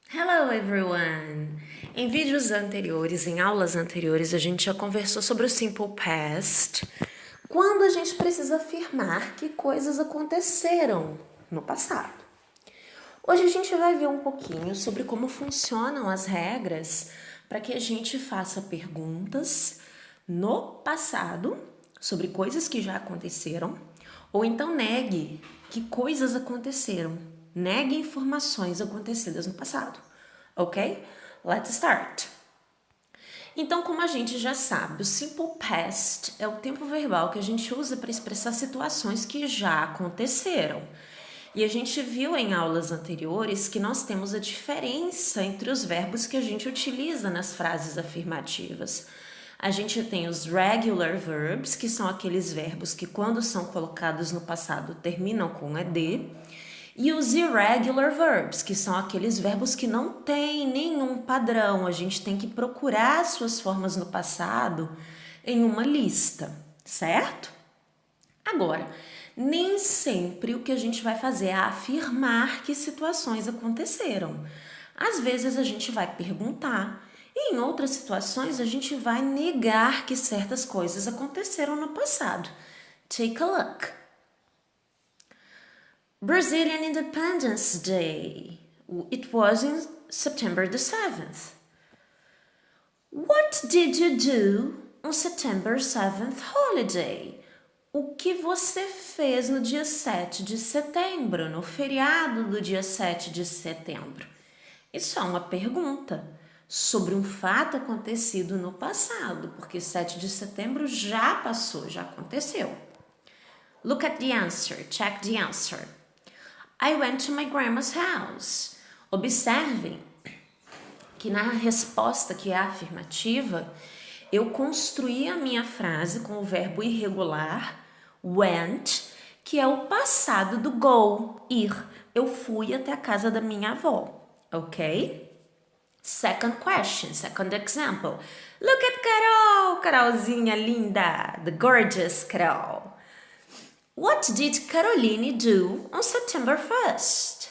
Hello everyone! Em vídeos anteriores, em aulas anteriores, a gente já conversou sobre o Simple Past, quando a gente precisa afirmar que coisas aconteceram no passado. Hoje a gente vai ver um pouquinho sobre como funcionam as regras para que a gente faça perguntas no passado sobre coisas que já aconteceram, ou então negue que coisas aconteceram. Negue informações acontecidas no passado. Ok? Let's start. Então, como a gente já sabe, o simple past é o tempo verbal que a gente usa para expressar situações que já aconteceram. E a gente viu em aulas anteriores que nós temos a diferença entre os verbos que a gente utiliza nas frases afirmativas. A gente tem os regular verbs, que são aqueles verbos que, quando são colocados no passado, terminam com ed, e os irregular verbs, que são aqueles verbos que não têm nenhum padrão. A gente tem que procurar suas formas no passado em uma lista, certo? Agora, nem sempre o que a gente vai fazer é afirmar que situações aconteceram. Às vezes a gente vai perguntar, e em outras situações a gente vai negar que certas coisas aconteceram no passado. Take a look. Brazilian Independence Day. It was in September the 7th. What did you do on September 7th holiday? O que você fez no dia 7 de setembro, no feriado do dia 7 de setembro? Isso é uma pergunta sobre um fato acontecido no passado, porque 7 de setembro já passou, já aconteceu. Look at the answer, check the answer. I went to my grandma's house. Observem que na resposta que é afirmativa, eu construí a minha frase com o verbo irregular went, que é o passado do go, ir. Eu fui até a casa da minha avó, ok? Second question, second example. Look at Carol, Carolzinha linda, the gorgeous Carol. What did Caroline do on September 1st?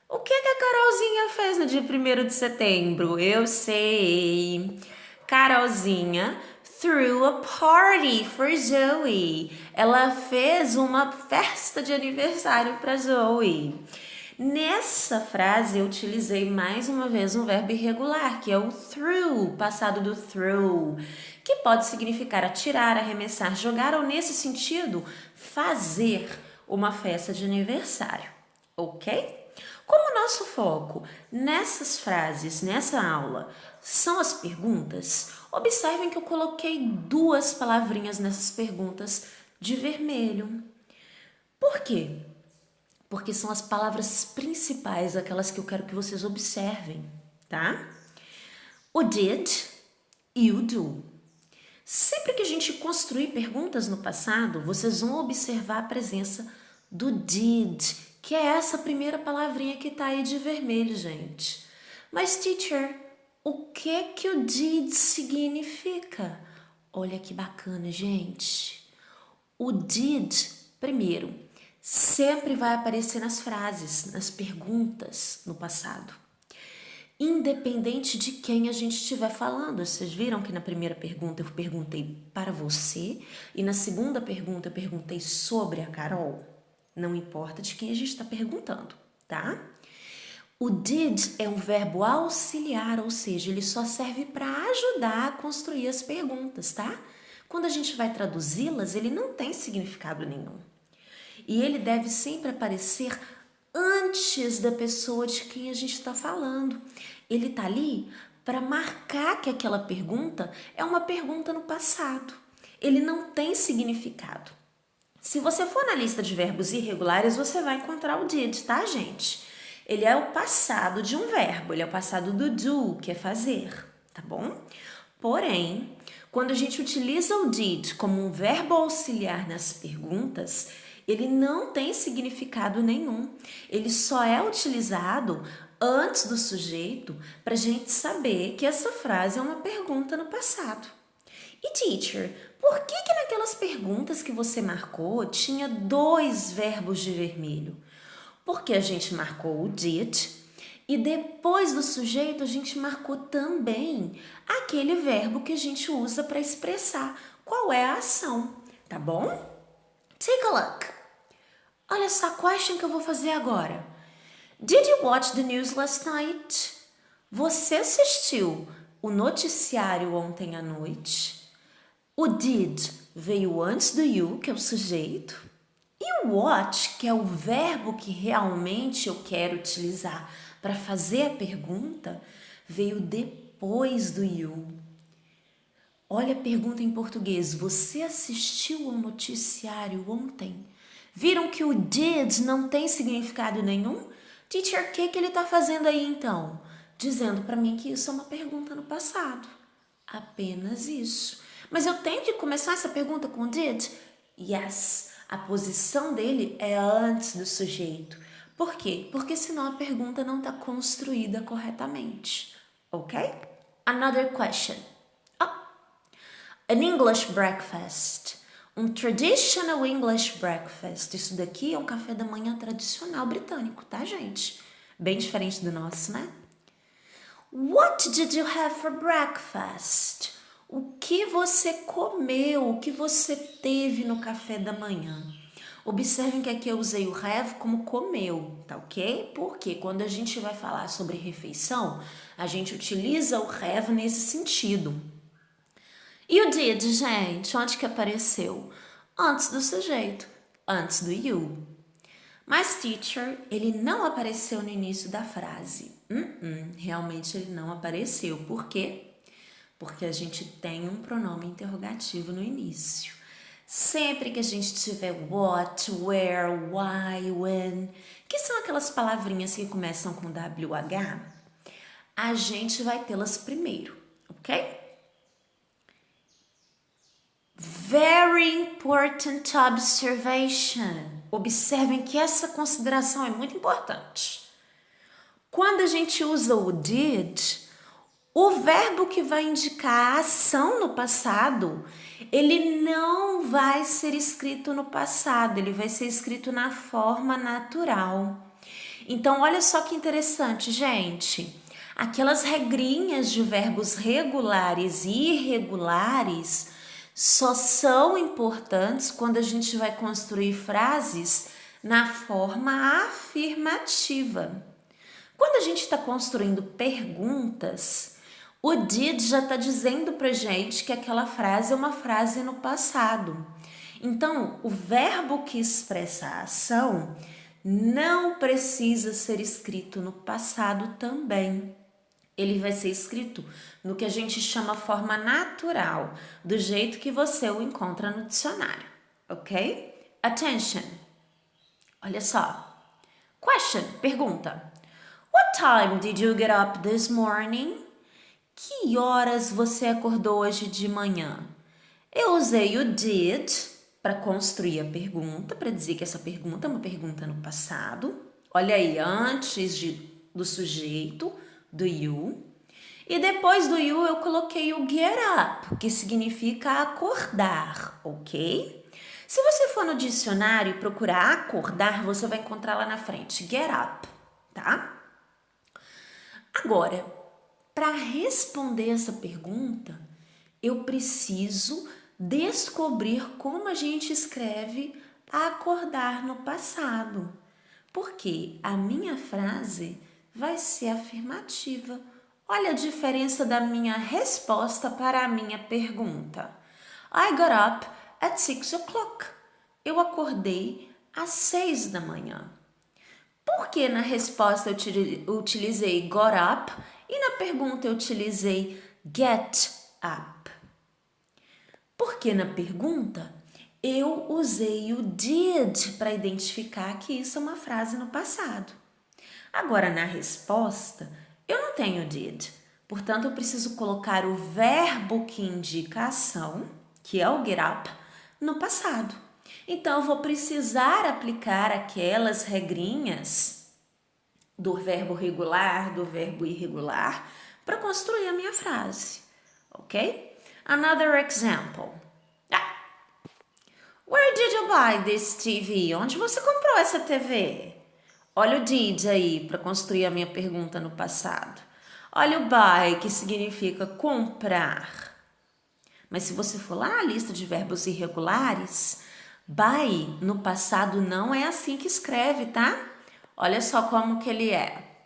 O que a Carolzinha fez no dia 1º de setembro? Eu sei. Carolzinha threw a party for Zoe. Ela fez uma festa de aniversário para Zoe. Nessa frase eu utilizei mais uma vez um verbo irregular, que é o threw, passado do throw, que pode significar atirar, arremessar, jogar ou, nesse sentido, fazer uma festa de aniversário, ok? Como nosso foco nessas frases, nessa aula, são as perguntas, observem que eu coloquei duas palavrinhas nessas perguntas de vermelho. Por quê? Porque são as palavras principais, aquelas que eu quero que vocês observem, tá? O did e o do. Sempre que a gente construir perguntas no passado, vocês vão observar a presença do did, que é essa primeira palavrinha que tá aí de vermelho, gente. Mas, teacher, o que o did significa? Olha que bacana, gente. O did, primeiro, sempre vai aparecer nas frases, nas perguntas no passado. Independente de quem a gente estiver falando. Vocês viram que na primeira pergunta eu perguntei para você e na segunda pergunta eu perguntei sobre a Carol? Não importa de quem a gente está perguntando, tá? O did é um verbo auxiliar, ou seja, ele só serve para ajudar a construir as perguntas, tá? Quando a gente vai traduzi-las, ele não tem significado nenhum. E ele deve sempre aparecer antes da pessoa de quem a gente está falando. Ele está ali para marcar que aquela pergunta é uma pergunta no passado. Ele não tem significado. Se você for na lista de verbos irregulares, você vai encontrar o did, tá, gente? Ele é o passado de um verbo, ele é o passado do do, que é fazer, tá bom? Porém, quando a gente utiliza o did como um verbo auxiliar nas perguntas, ele não tem significado nenhum. Ele só é utilizado antes do sujeito para a gente saber que essa frase é uma pergunta no passado. E teacher, por que naquelas perguntas que você marcou tinha dois verbos de vermelho? Porque a gente marcou o did E depois do sujeito, a gente marcou também aquele verbo que a gente usa para expressar qual é a ação, tá bom? Take a look. Olha só a question que eu vou fazer agora. Did you watch the news last night? Você assistiu o noticiário ontem à noite? O did veio antes do you, que é o sujeito. E o what, que é o verbo que realmente eu quero utilizar para fazer a pergunta, veio depois do you. Olha a pergunta em português. Você assistiu ao noticiário ontem? Viram que o did não tem significado nenhum? Teacher, o que ele está fazendo aí então? Dizendo para mim que isso é uma pergunta no passado. Apenas isso. Mas eu tenho que começar essa pergunta com did? Yes. A posição dele é antes do sujeito. Por quê? Porque senão a pergunta não está construída corretamente. Ok? Another question. An English breakfast. Um traditional English breakfast. Isso daqui é um café da manhã tradicional britânico, tá, gente? Bem diferente do nosso, né? What did you have for breakfast? O que você comeu? O que você teve no café da manhã? Observem que aqui eu usei o have como comeu, tá ok? Porque quando a gente vai falar sobre refeição, a gente utiliza o have nesse sentido. E o did, gente, onde que apareceu? Antes do sujeito, antes do you. Mas teacher, ele não apareceu no início da frase. Realmente ele não apareceu. Por quê? Porque a gente tem um pronome interrogativo no início. Sempre que a gente tiver what, where, why, when, que são aquelas palavrinhas que começam com WH, a gente vai tê-las primeiro, ok? Very important observation. Observem que essa consideração é muito importante. Quando a gente usa o did, o verbo que vai indicar a ação no passado, ele não vai ser escrito no passado, ele vai ser escrito na forma natural. Então, olha só que interessante, gente. Aquelas regrinhas de verbos regulares e irregulares só são importantes quando a gente vai construir frases na forma afirmativa. Quando a gente está construindo perguntas, o did já está dizendo para gente que aquela frase é uma frase no passado. Então, o verbo que expressa a ação não precisa ser escrito no passado também. Ele vai ser escrito no que a gente chama forma natural, do jeito que você o encontra no dicionário, ok? Attention! Olha só. Question, pergunta. What time did you get up this morning? Que horas você acordou hoje de manhã? Eu usei o did para construir a pergunta, para dizer que essa pergunta é uma pergunta no passado. Olha aí, antes do sujeito, do you. E depois do you eu coloquei o get up, que significa acordar, ok? Se você for no dicionário e procurar acordar, você vai encontrar lá na frente, get up, tá? Agora, para responder essa pergunta, eu preciso descobrir como a gente escreve acordar no passado, porque a minha frase vai ser afirmativa. Olha a diferença da minha resposta para a minha pergunta. I got up at 6 o'clock. Eu acordei às 6 da manhã. Por que na resposta eu utilizei got up e na pergunta eu utilizei get up? Porque na pergunta eu usei o did para identificar que isso é uma frase no passado. Agora na resposta eu não tenho did, portanto eu preciso colocar o verbo que indica a ação, que é o get up, no passado. Então eu vou precisar aplicar aquelas regrinhas do verbo regular, do verbo irregular, para construir a minha frase, ok? Another example. Where did you buy this TV? Onde você comprou essa TV? Olha o did aí para construir a minha pergunta no passado. Olha o buy, que significa comprar. Mas se você for lá na lista de verbos irregulares, buy no passado não é assim que escreve, tá? Olha só como que ele é.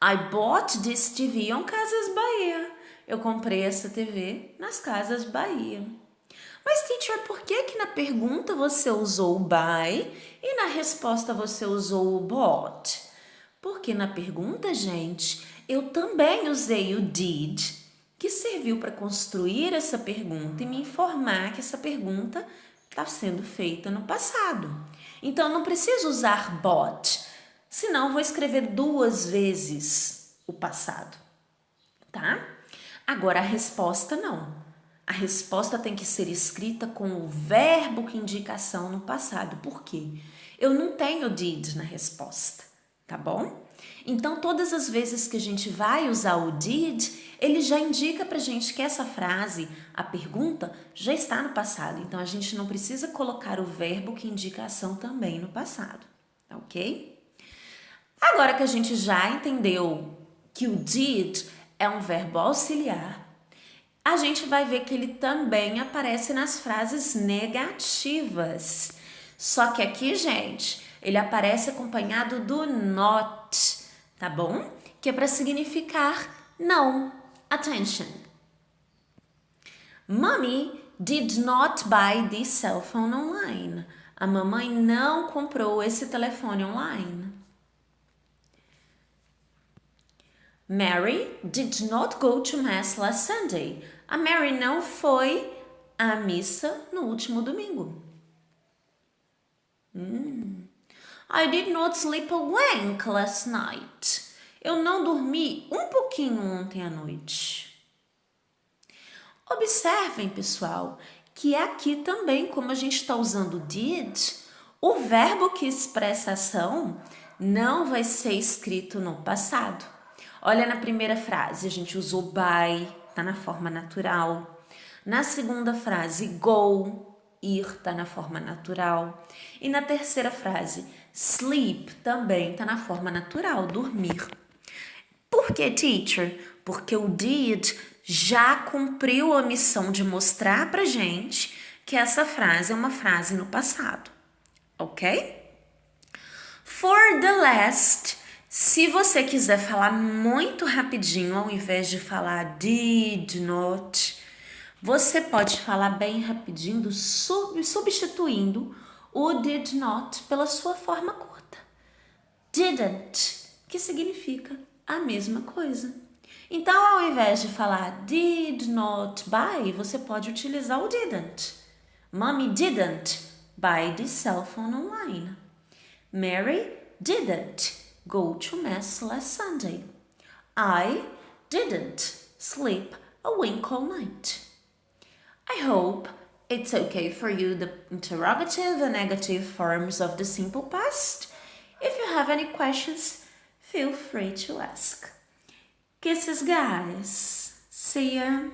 I bought this TV on Casas Bahia. Eu comprei essa TV nas Casas Bahia. Mas, teacher, por que que na pergunta você usou o buy e na resposta você usou o bought? Porque na pergunta, gente, eu também usei o did, que serviu para construir essa pergunta e me informar que essa pergunta está sendo feita no passado. Então, não preciso usar bought, senão vou escrever 2 vezes o passado, tá? Agora, a resposta não. A resposta tem que ser escrita com o verbo que indica ação no passado. Por quê? Eu não tenho did na resposta, tá bom? Então, todas as vezes que a gente vai usar o did, ele já indica pra gente que essa frase, a pergunta, já está no passado. Então, a gente não precisa colocar o verbo que indica a ação também no passado, tá ok? Agora que a gente já entendeu que o did é um verbo auxiliar, a gente vai ver que ele também aparece nas frases negativas. Só que aqui, gente, ele aparece acompanhado do not, tá bom? Que é para significar não. Attention. Mommy did not buy this cell phone online. A mamãe não comprou esse telefone online. Mary did not go to mass last Sunday. A Mary não foi à missa no último domingo. I did not sleep a wink last night. Eu não dormi um pouquinho ontem à noite. Observem, pessoal, que aqui também, como a gente está usando did, o verbo que expressa a ação não vai ser escrito no passado. Olha na primeira frase, a gente usou by, tá na forma natural. Na segunda frase, go, ir, tá na forma natural. E na terceira frase, sleep, também tá na forma natural, dormir. Por que, teacher? Porque o did já cumpriu a missão de mostrar pra gente que essa frase é uma frase no passado, ok? For the last, se você quiser falar muito rapidinho, ao invés de falar did not, você pode falar bem rapidinho, substituindo o did not pela sua forma curta. Didn't, que significa a mesma coisa. Então, ao invés de falar did not buy, você pode utilizar o didn't. Mommy didn't buy the cell phone online. Mary didn't go to mass last Sunday. I didn't sleep a wink all night. I hope it's okay for you the interrogative and negative forms of the simple past. If you have any questions, feel free to ask. Kisses, guys. See ya.